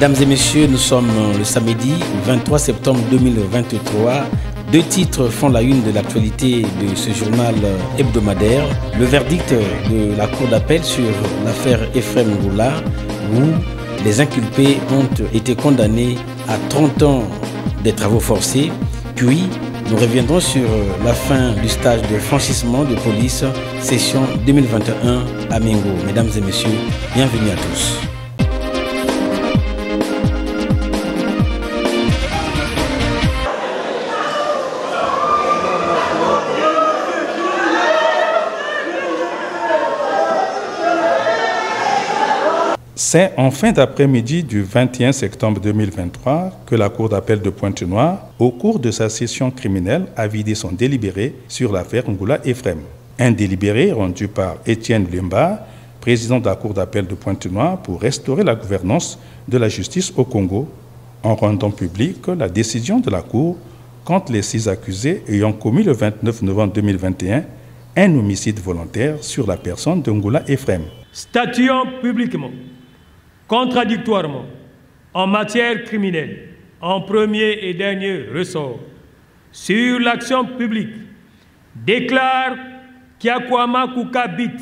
Mesdames et messieurs, nous sommes le samedi 23 septembre 2023. Deux titres font la une de l'actualité de ce journal hebdomadaire. Le verdict de la Cour d'appel sur l'affaire Ephrem Ngoula, où les inculpés ont été condamnés à 30 ans des travaux forcés. Puis, nous reviendrons sur la fin du stage de franchissement de police, session 2021 à Mengo. Mesdames et messieurs, bienvenue à tous. C'est en fin d'après-midi du 21 septembre 2023 que la Cour d'appel de Pointe-Noire, au cours de sa session criminelle, a vidé son délibéré sur l'affaire Ngoula Ephrem. Un délibéré rendu par Étienne Lemba, président de la Cour d'appel de Pointe-Noire, pour restaurer la gouvernance de la justice au Congo, en rendant publique la décision de la Cour contre les 6 accusés ayant commis le 29 novembre 2021 un homicide volontaire sur la personne de Ngoula Ephrem. Statuant publiquement, contradictoirement, en matière criminelle, en premier et dernier ressort, sur l'action publique, déclare Kiakwama Kuka Bit,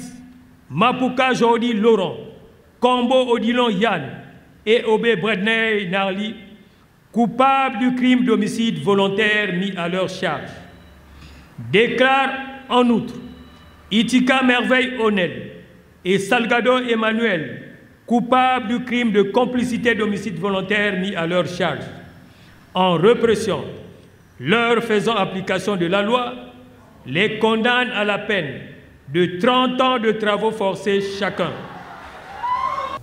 Mapuka Jordi Laurent, Combo Odilon Yann et Obé Bredner Narli, coupables du crime d'homicide volontaire mis à leur charge. Déclare en outre Itika Merveille Onel et Salgado Emmanuel, coupables du crime de complicité d'homicide volontaire mis à leur charge, en répression, leur faisant application de la loi, les condamne à la peine de 30 ans de travaux forcés chacun.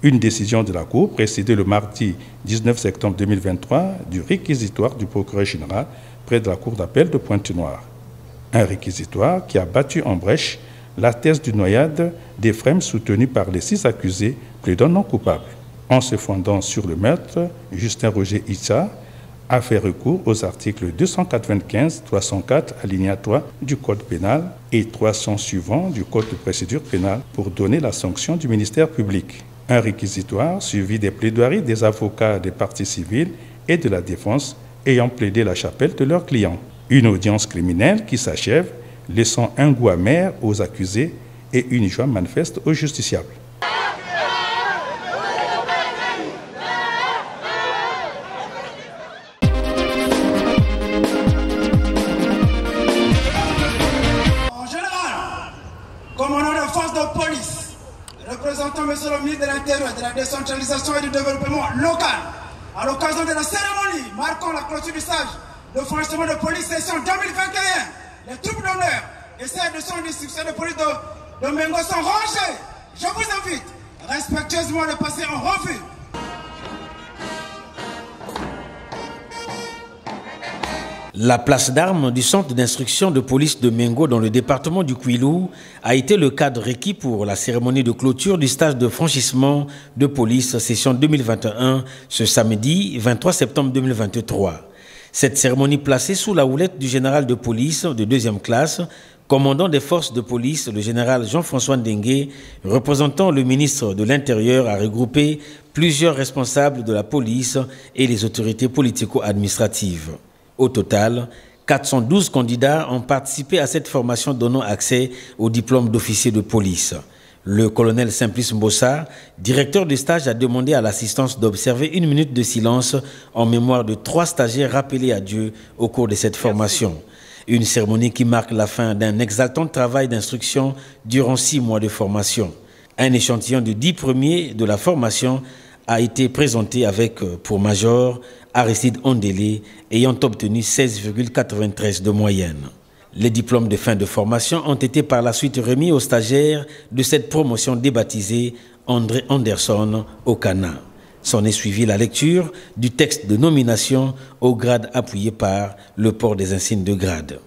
Une décision de la Cour précédée le mardi 19 septembre 2023 du réquisitoire du procureur général près de la Cour d'appel de Pointe-Noire. Un réquisitoire qui a battu en brèche la thèse d'une noyade d'Ephrem soutenue par les 6 accusés plaidant non coupables. En se fondant sur le meurtre, Justin Roger Issa a fait recours aux articles 295, 304 alinéa 3 du Code pénal et 300 suivants du Code de procédure pénale pour donner la sanction du ministère public. Un réquisitoire suivi des plaidoiries des avocats des parties civiles et de la défense ayant plaidé la chapelle de leurs clients. Une audience criminelle qui s'achève, laissant un goût amer aux accusés et une joie manifeste aux justiciables. En général, commandant de force de police, représentant M. le ministre de l'Intérieur, de la décentralisation et du développement local, à l'occasion de la cérémonie marquant la clôture du stage de franchissement de police session 2021, les troupes d'honneur et celles de son district de police de Mengo sont rangées. Je vous invite respectueusement de passer en revue. La place d'armes du centre d'instruction de police de Mengo dans le département du Kwilu a été le cadre requis pour la cérémonie de clôture du stage de franchissement de police session 2021 ce samedi 23 septembre 2023. Cette cérémonie placée sous la houlette du général de police de 2e classe, commandant des forces de police, le général Jean-François Ndengue, représentant le ministre de l'Intérieur, a regroupé plusieurs responsables de la police et les autorités politico-administratives. Au total, 412 candidats ont participé à cette formation donnant accès au diplôme d'officier de police. Le colonel Simplice Mbossa, directeur du stage, a demandé à l'assistance d'observer 1 minute de silence en mémoire de 3 stagiaires rappelés à Dieu au cours de cette formation. Une cérémonie qui marque la fin d'un exaltant travail d'instruction durant 6 mois de formation. Un échantillon de 10 premiers de la formation a été présenté avec, pour major, Aristide Ondélé, ayant obtenu 16,93 de moyenne. Les diplômes de fin de formation ont été par la suite remis aux stagiaires de cette promotion débaptisée André Anderson au Cana. S'en est suivi la lecture du texte de nomination au grade appuyé par le port des insignes de grade.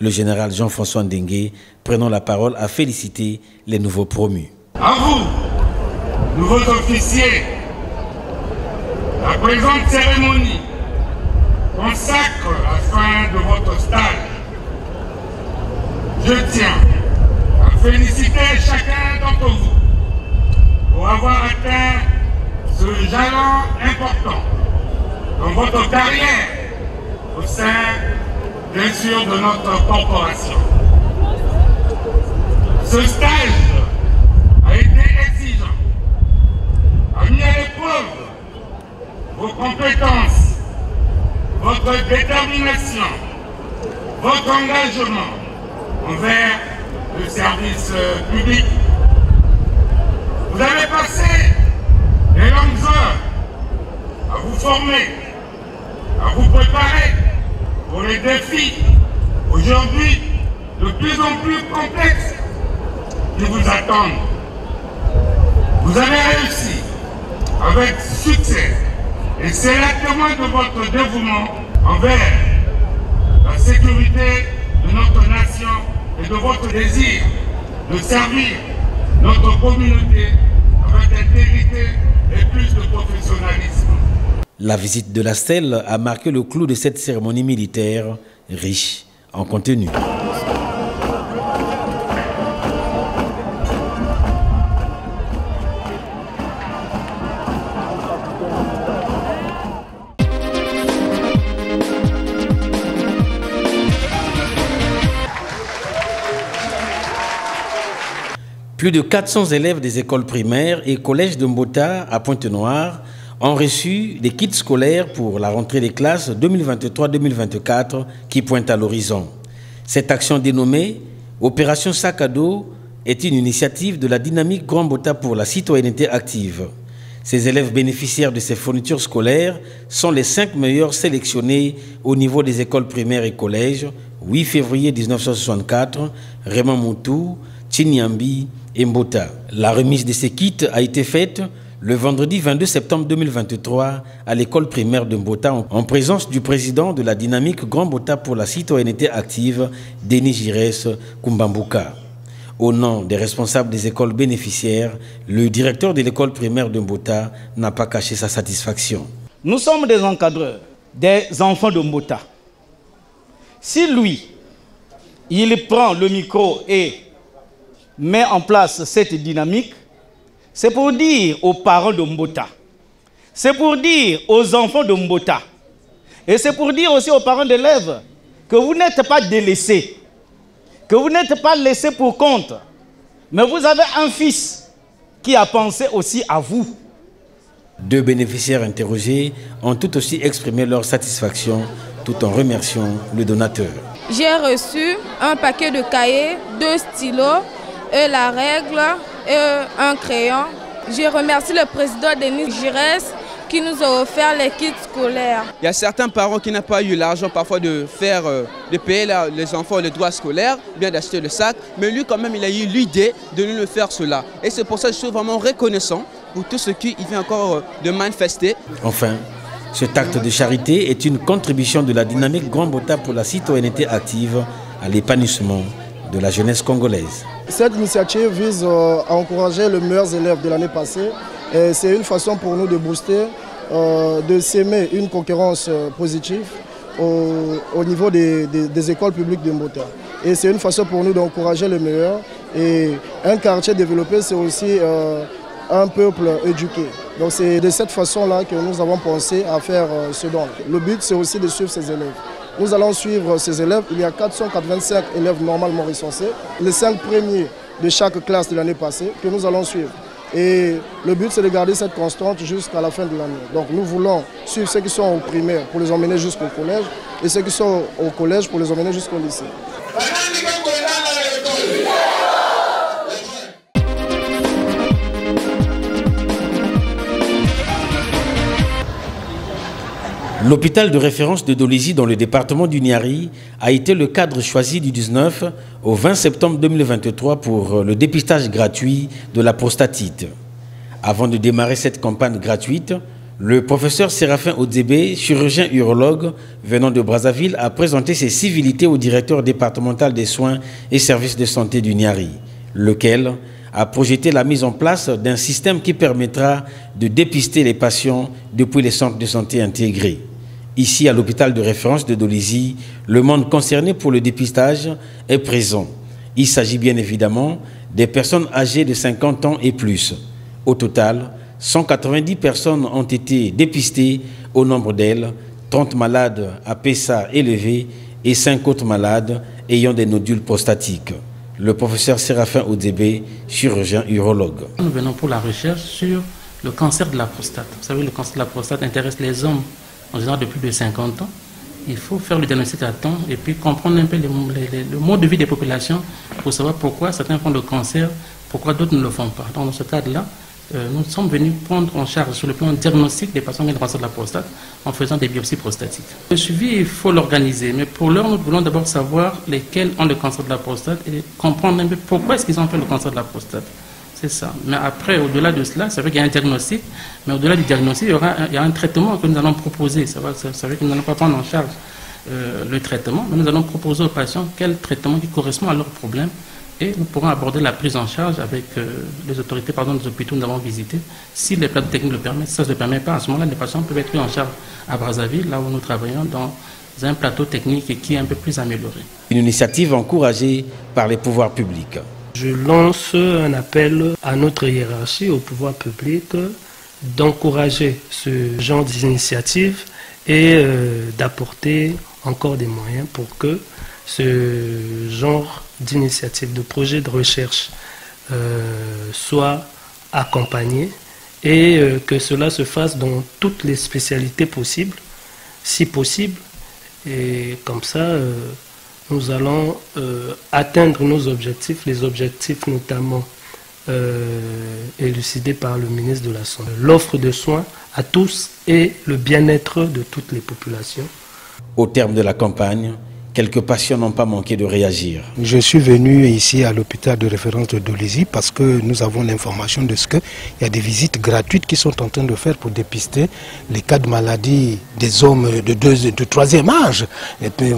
Le général Jean-François Ndengue, prenant la parole, a félicité les nouveaux promus. À vous, nouveaux officiers, la présente cérémonie consacre la fin de votre stage. Je tiens à féliciter chacun d'entre vous pour avoir atteint ce jalon important dans votre carrière au sein, bien sûr, de notre corporation. Ce stage a été exigeant, a mis à l'épreuve vos compétences, votre détermination, votre engagement envers le service public. Vous avez passé des longues heures à vous former, à vous préparer pour les défis aujourd'hui de plus en plus complexes qui vous attendent. Vous avez réussi avec succès et c'est la témoin de votre dévouement envers la sécurité de notre nation et de votre désir de servir notre communauté avec intégrité et plus de professionnalisme. La visite de la stèle a marqué le clou de cette cérémonie militaire riche en contenu. Plus de 400 élèves des écoles primaires et collèges de Mbota à Pointe-Noire ont reçu des kits scolaires pour la rentrée des classes 2023-2024 qui pointe à l'horizon. Cette action dénommée Opération Sac à dos est une initiative de la dynamique Grand Mbota pour la citoyenneté active. Ces élèves bénéficiaires de ces fournitures scolaires sont les 5 meilleurs sélectionnés au niveau des écoles primaires et collèges, 8 février 1964, Raymond Moutou, Chinyambi et Mbota. La remise de ces kits a été faite le vendredi 22 septembre 2023 à l'école primaire de Mbota en présence du président de la dynamique Grand Mbota pour la citoyenneté active, Denis Girès Kumbambuka. Au nom des responsables des écoles bénéficiaires, le directeur de l'école primaire de Mbota n'a pas caché sa satisfaction. Nous sommes des encadreurs, des enfants de Mbota. Si lui, il prend le micro et met en place cette dynamique, c'est pour dire aux parents de Mbota, c'est pour dire aux enfants de Mbota, et c'est pour dire aussi aux parents d'élèves que vous n'êtes pas délaissés, que vous n'êtes pas laissés pour compte, mais vous avez un fils qui a pensé aussi à vous. 2 bénéficiaires interrogés ont tout aussi exprimé leur satisfaction tout en remerciant le donateur. J'ai reçu un paquet de cahiers, 2 stylos, et la règle et un crayon. Je remercie le président Denis Girès qui nous a offert les kits scolaires. Il y a certains parents qui n'ont pas eu l'argent parfois de payer les enfants les droits scolaires, bien d'acheter le sac, mais lui quand même il a eu l'idée de nous le faire cela. Et c'est pour ça que je suis vraiment reconnaissant pour tout ce qu'il vient encore de manifester. Enfin, cet acte de charité est une contribution de la dynamique Grand Mbota pour la citoyenneté active à l'épanouissement de la jeunesse congolaise. Cette initiative vise à encourager les meilleurs élèves de l'année passée. C'est une façon pour nous de booster, de s'aimer une concurrence positive au niveau des écoles publiques de Mbota. Et c'est une façon pour nous d'encourager les meilleurs. Et un quartier développé, c'est aussi un peuple éduqué. Donc c'est de cette façon-là que nous avons pensé à faire ce don. Le but, c'est aussi de suivre ces élèves. Nous allons suivre ces élèves. Il y a 485 élèves normalement recensés. Les 5 premiers de chaque classe de l'année passée que nous allons suivre. Et le but, c'est de garder cette constante jusqu'à la fin de l'année. Donc nous voulons suivre ceux qui sont au primaire pour les emmener jusqu'au collège et ceux qui sont au collège pour les emmener jusqu'au lycée. L'hôpital de référence de Dolisie dans le département du Niari a été le cadre choisi du 19 au 20 septembre 2023 pour le dépistage gratuit de la prostatite. Avant de démarrer cette campagne gratuite, le professeur Séraphin Odzébé, chirurgien urologue venant de Brazzaville, a présenté ses civilités au directeur départemental des soins et services de santé du Niari, lequel a projeté la mise en place d'un système qui permettra de dépister les patients depuis les centres de santé intégrés. Ici, à l'hôpital de référence de Dolisie, le monde concerné pour le dépistage est présent. Il s'agit bien évidemment des personnes âgées de 50 ans et plus. Au total, 190 personnes ont été dépistées au nombre d'elles, 30 malades à PSA élevé et 5 autres malades ayant des nodules prostatiques. Le professeur Séraphin Odzébé, chirurgien urologue. Nous venons pour la recherche sur le cancer de la prostate. Vous savez, le cancer de la prostate intéresse les hommes en général de plus de 50 ans. Il faut faire le diagnostic à temps et puis comprendre un peu le mode de vie des populations pour savoir pourquoi certains font le cancer, pourquoi d'autres ne le font pas. Donc, dans ce cadre-là, nous sommes venus prendre en charge sur le plan diagnostique des patients qui ont le cancer de la prostate en faisant des biopsies prostatiques. Le suivi, il faut l'organiser, mais pour l'heure, nous voulons d'abord savoir lesquels ont le cancer de la prostate et comprendre un peu pourquoi est-ce qu'ils ont fait le cancer de la prostate. C'est ça. Mais après, au-delà de cela, ça veut qu'il y a un diagnostic, mais au-delà du diagnostic, il y a un traitement que nous allons proposer. Ça veut dire que nous n'allons pas prendre en charge le traitement, mais nous allons proposer aux patients quel traitement qui correspond à leurs problèmes. Et nous pourrons aborder la prise en charge avec les autorités des hôpitaux que nous avons visités. Si les plateaux techniques le permettent, si ça ne le permet pas, à ce moment-là, les patients peuvent être pris en charge à Brazzaville, là où nous travaillons dans un plateau technique qui est un peu plus amélioré. Une initiative encouragée par les pouvoirs publics. Je lance un appel à notre hiérarchie, au pouvoir public, d'encourager ce genre d'initiative et d'apporter encore des moyens pour que ce genre d'initiative, de projet de recherche soit accompagné et que cela se fasse dans toutes les spécialités possibles, si possible. Et comme ça, nous allons atteindre nos objectifs, les objectifs notamment élucidés par le ministre de la Santé. L'offre de soins à tous et le bien-être de toutes les populations. Au terme de la campagne, quelques patients n'ont pas manqué de réagir. Je suis venu ici à l'hôpital de référence de Dolisie parce que nous avons l'information de ce qu'il y a des visites gratuites qui sont en train de faire pour dépister les cas de maladie des hommes de troisième âge, et puis,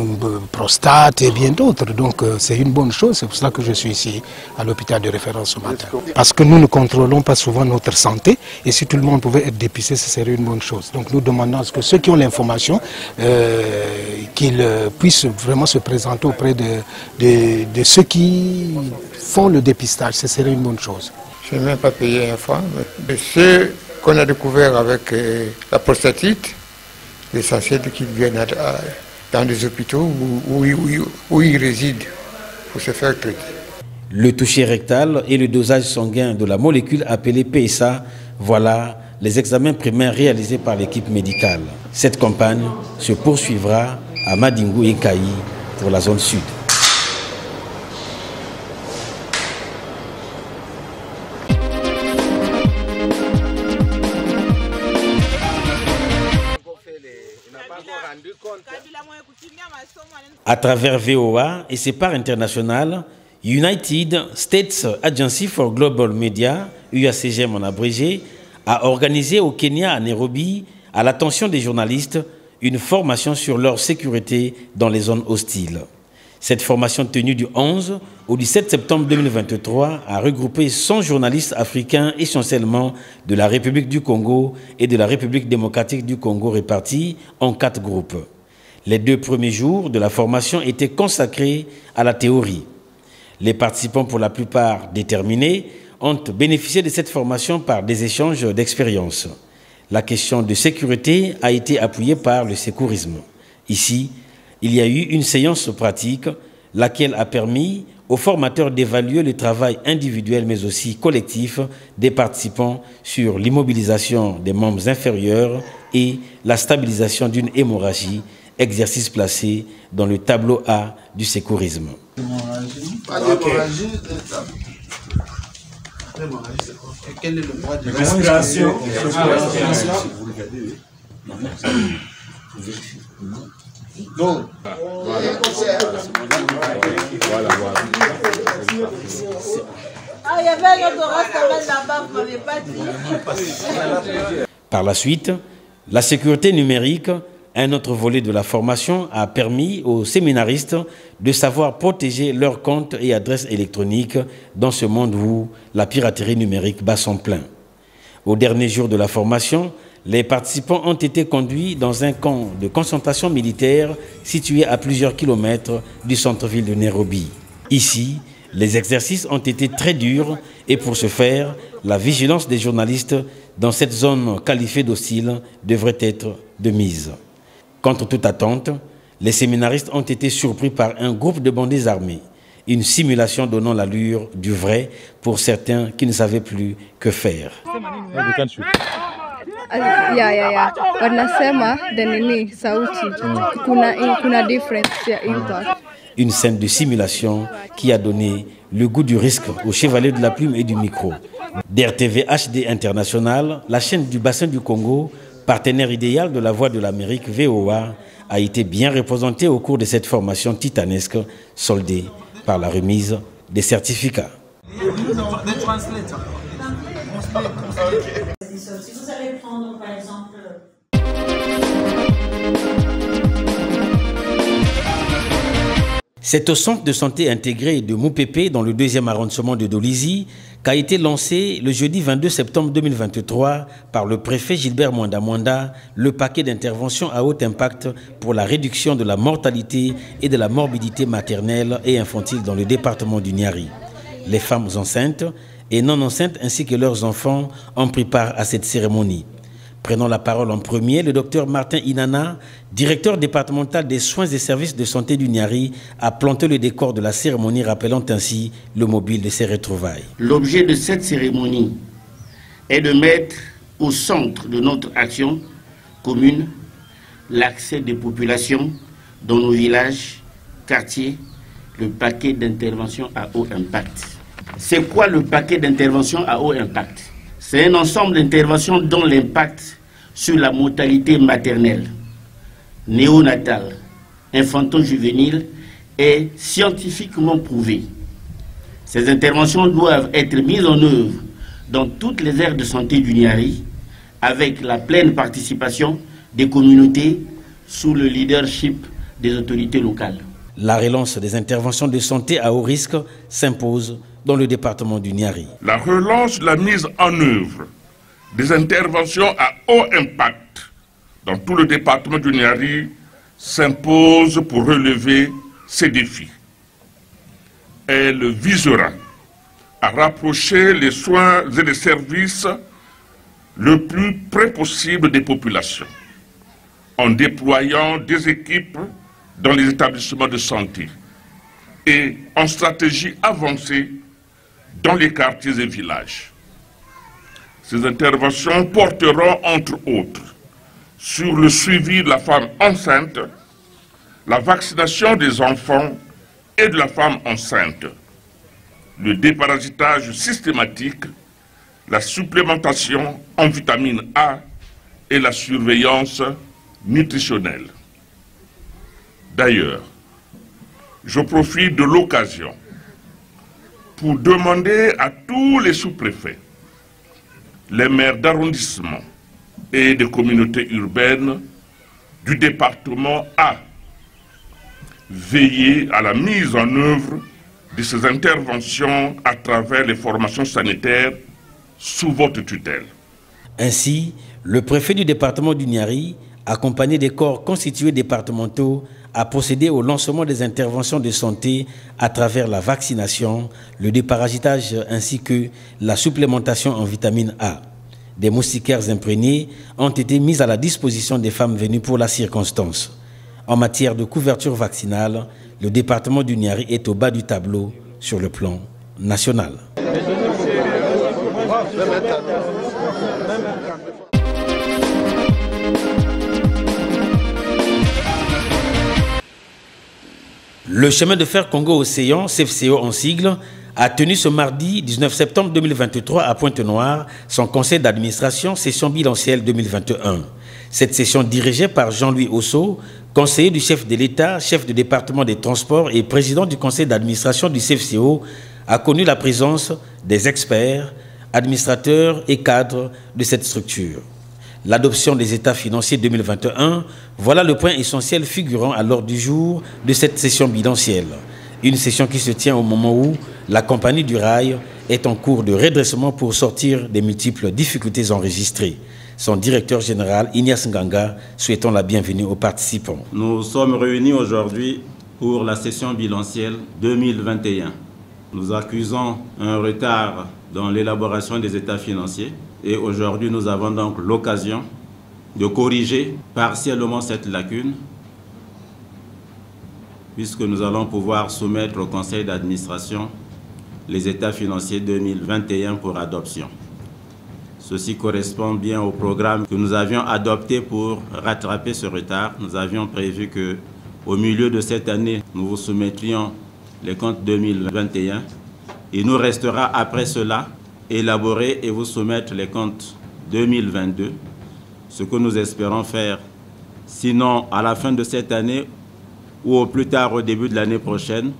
prostate et bien d'autres. Donc c'est une bonne chose, c'est pour cela que je suis ici à l'hôpital de référence ce matin. Parce que nous ne contrôlons pas souvent notre santé et si tout le monde pouvait être dépisté, ce serait une bonne chose. Donc nous demandons à ce que ceux qui ont l'information, qu'ils puissent vraiment se présenter auprès de ceux qui font le dépistage. Ce serait une bonne chose. Je n'ai même pas payé un franc. Mais ceux qu'on a découvert avec la prostatite, l'essentiel c'est qu'ils viennent dans des hôpitaux où ils résident pour se faire traiter. Le toucher rectal et le dosage sanguin de la molécule appelée PSA, voilà les examens primaires réalisés par l'équipe médicale. Cette campagne se poursuivra à Madingou et Kayi pour la zone sud. À travers VOA et ses parts internationales, United States Agency for Global Media, UACGM en abrégé, a organisé au Kenya, à Nairobi, à l'attention des journalistes, une formation sur leur sécurité dans les zones hostiles. Cette formation tenue du 11 au 17 septembre 2023 a regroupé 100 journalistes africains essentiellement de la République du Congo et de la République démocratique du Congo répartis en 4 groupes. Les 2 premiers jours de la formation étaient consacrés à la théorie. Les participants, pour la plupart déterminés, ont bénéficié de cette formation par des échanges d'expériences. La question de sécurité a été appuyée par le secourisme. Ici, il y a eu une séance pratique, laquelle a permis aux formateurs d'évaluer le travail individuel mais aussi collectif des participants sur l'immobilisation des membres inférieurs et la stabilisation d'une hémorragie, exercice placé dans le tableau A du secourisme. Quel est le droit de respiration? Non. Ah, il y avait un autre restaurant là-bas, vous ne m'avez pas dit. Par la suite, la sécurité numérique, un autre volet de la formation, a permis aux séminaristes de savoir protéger leurs comptes et adresses électroniques dans ce monde où la piraterie numérique bat son plein. Au dernier jour de la formation, les participants ont été conduits dans un camp de concentration militaire situé à plusieurs kilomètres du centre-ville de Nairobi. Ici, Les exercices ont été très durs et pour ce faire, la vigilance des journalistes dans cette zone qualifiée d'hostile devrait être de mise. Contre toute attente, les séminaristes ont été surpris par un groupe de bandits armés. Une simulation donnant l'allure du vrai pour certains qui ne savaient plus que faire. Une scène de simulation qui a donné le goût du risque aux chevaliers de la plume et du micro. DRTV HD International, la chaîne du bassin du Congo, partenaire idéal de la Voix de l'Amérique VOA, a été bien représentée au cours de cette formation titanesque, soldée par la remise des certificats. Si vous allez prendre par exemple... C'est au centre de santé intégré de Moupépé, dans le 2e arrondissement de Dolisie, qu'a été lancé le jeudi 22 septembre 2023 par le préfet Gilbert Mwanda le paquet d'interventions à haut impact pour la réduction de la mortalité et de la morbidité maternelle et infantile dans le département du Niari. Les femmes enceintes et non enceintes ainsi que leurs enfants ont pris part à cette cérémonie. Prenant la parole en premier, le docteur Martin Inana, directeur départemental des soins et services de santé du Niari, a planté le décor de la cérémonie, rappelant ainsi le mobile de ses retrouvailles. L'objet de cette cérémonie est de mettre au centre de notre action commune l'accès des populations dans nos villages, quartiers, le paquet d'intervention à haut impact. C'est quoi le paquet d'intervention à haut impact? C'est un ensemble d'interventions dont l'impact sur la mortalité maternelle, néonatale, infanto-juvénile est scientifiquement prouvé. Ces interventions doivent être mises en œuvre dans toutes les aires de santé du Niari avec la pleine participation des communautés sous le leadership des autorités locales. La relance des interventions de santé à haut risque s'impose dans le département du Niari. La relance de la mise en œuvre des interventions à haut impact dans tout le département du Niari s'impose pour relever ces défis. Elle visera à rapprocher les soins et les services le plus près possible des populations, en déployant des équipes dans les établissements de santé et en stratégie avancée dans les quartiers et villages. Ces interventions porteront, entre autres, sur le suivi de la femme enceinte, la vaccination des enfants et de la femme enceinte, le déparasitage systématique, la supplémentation en vitamine A et la surveillance nutritionnelle. D'ailleurs, je profite de l'occasion pour demander à tous les sous-préfets, les maires d'arrondissement et des communautés urbaines du département à veiller à la mise en œuvre de ces interventions à travers les formations sanitaires sous votre tutelle. Ainsi, le préfet du département du Niari, accompagné des corps constitués départementaux, a procédé au lancement des interventions de santé à travers la vaccination, le déparasitage ainsi que la supplémentation en vitamine A. Des moustiquaires imprégnés ont été mis à la disposition des femmes venues pour la circonstance. En matière de couverture vaccinale, le département du Niari est au bas du tableau sur le plan national. Le chemin de fer Congo-Océan, CFCO en sigle, a tenu ce mardi 19 septembre 2023 à Pointe-Noire son conseil d'administration session bilancielle 2021. Cette session dirigée par Jean-Louis Osso, conseiller du chef de l'État, chef de département des transports et président du conseil d'administration du CFCO, a connu la présence des experts, administrateurs et cadres de cette structure. L'adoption des états financiers 2021, voilà le point essentiel figurant à l'ordre du jour de cette session bilancielle. Une session qui se tient au moment où la compagnie du rail est en cours de redressement pour sortir des multiples difficultés enregistrées. Son directeur général, Ignace Nganga, souhaitant la bienvenue aux participants. Nous sommes réunis aujourd'hui pour la session bilancielle 2021. Nous accusons un retard dans l'élaboration des états financiers et aujourd'hui nous avons donc l'occasion de corriger partiellement cette lacune puisque nous allons pouvoir soumettre au conseil d'administration les états financiers 2021 pour adoption. Ceci correspond bien au programme que nous avions adopté pour rattraper ce retard. Nous avions prévu qu'au milieu de cette année, nous vous soumettrions les comptes 2021. Il nous restera après cela élaborer et vous soumettre les comptes 2022, ce que nous espérons faire, sinon à la fin de cette année ou au plus tard au début de l'année prochaine,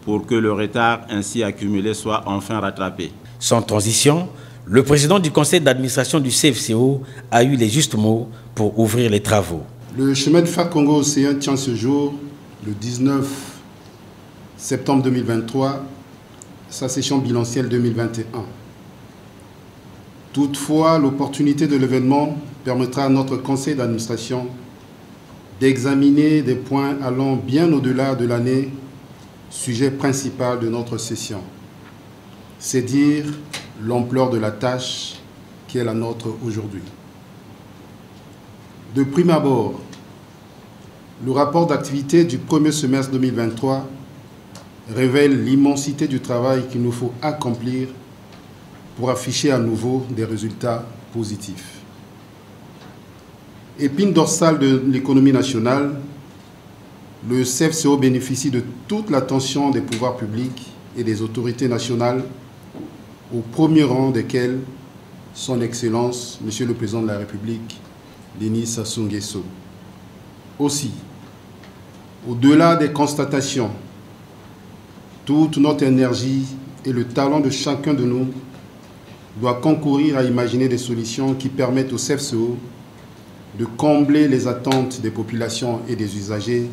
pour que le retard ainsi accumulé soit enfin rattrapé. Sans transition, le président du conseil d'administration du CFCO a eu les justes mots pour ouvrir les travaux. Le chemin de fer Congo-Océan tient ce jour, le 19 septembre 2023, sa session bilancielle 2021. Toutefois, l'opportunité de l'événement permettra à notre conseil d'administration d'examiner des points allant bien au-delà de l'année, sujet principal de notre session. C'est dire l'ampleur de la tâche qui est la nôtre aujourd'hui. De prime abord, le rapport d'activité du premier semestre 2023 révèle l'immensité du travail qu'il nous faut accomplir pour afficher à nouveau des résultats positifs. Épine dorsale de l'économie nationale, le CFCO bénéficie de toute l'attention des pouvoirs publics et des autorités nationales, au premier rang desquels son Excellence, Monsieur le Président de la République, Denis Sassou Nguesso. Aussi, au-delà des constatations, toute notre énergie et le talent de chacun de nous doit concourir à imaginer des solutions qui permettent au CFCO de combler les attentes des populations et des usagers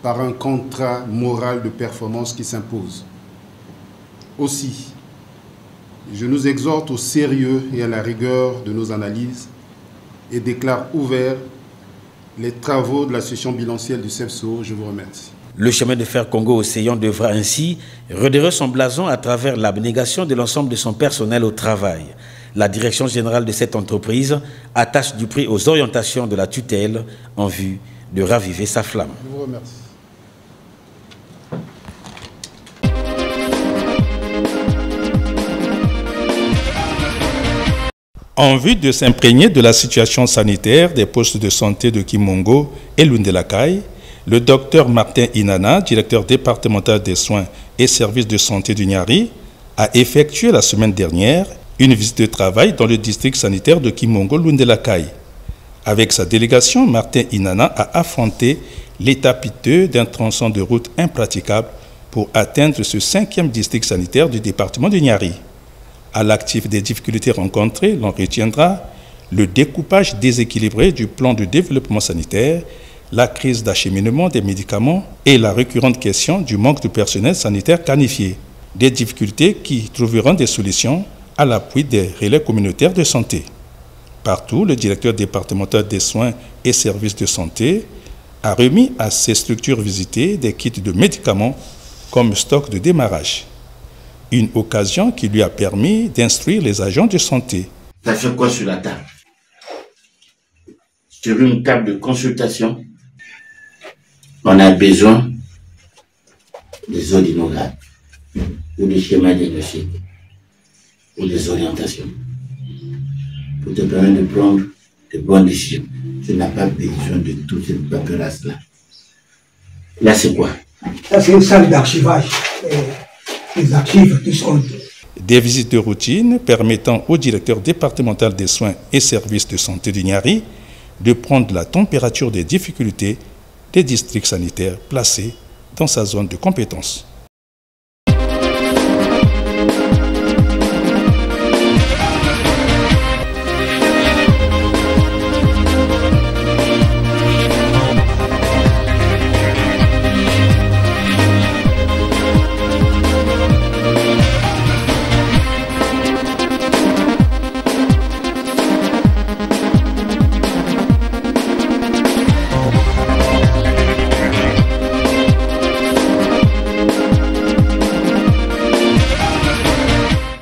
par un contrat moral de performance qui s'impose. Aussi, je nous exhorte au sérieux et à la rigueur de nos analyses et déclare ouverts les travaux de la session bilancielle du CFCO. Je vous remercie. Le chemin de fer Congo-Océan devra ainsi redorer son blason à travers l'abnégation de l'ensemble de son personnel au travail. La direction générale de cette entreprise attache du prix aux orientations de la tutelle en vue de raviver sa flamme. Je vous remercie. En vue de s'imprégner de la situation sanitaire des postes de santé de Kimongo et Lundelakai, le docteur Martin Inana, directeur départemental des soins et services de santé du Niari, a effectué la semaine dernière une visite de travail dans le district sanitaire de Kimongo-Lundelakai. Avec sa délégation, Martin Inana a affronté l'état piteux d'un tronçon de route impraticable pour atteindre ce 5e district sanitaire du département du Niari. À l'actif des difficultés rencontrées, l'on retiendra le découpage déséquilibré du plan de développement sanitaire, la crise d'acheminement des médicaments et la récurrente question du manque de personnel sanitaire qualifié. Des difficultés qui trouveront des solutions à l'appui des relais communautaires de santé. Partout, le directeur départemental des soins et services de santé a remis à ces structures visitées des kits de médicaments comme stock de démarrage. Une occasion qui lui a permis d'instruire les agents de santé. Ça fait quoi sur la table? Sur une table de consultation, on a besoin des ordinogrammes ou des schémas diagnostiques ou des orientations pour te permettre de prendre de bonnes décisions. Tu n'as pas besoin de toute cette paperasse-là. Là, c'est quoi? Ça, c'est une salle d'archivage. Les archives qui sont... Des visites de routine permettant au directeur départemental des soins et services de santé du Niari de prendre la température des difficultés des districts sanitaires placés dans sa zone de compétence.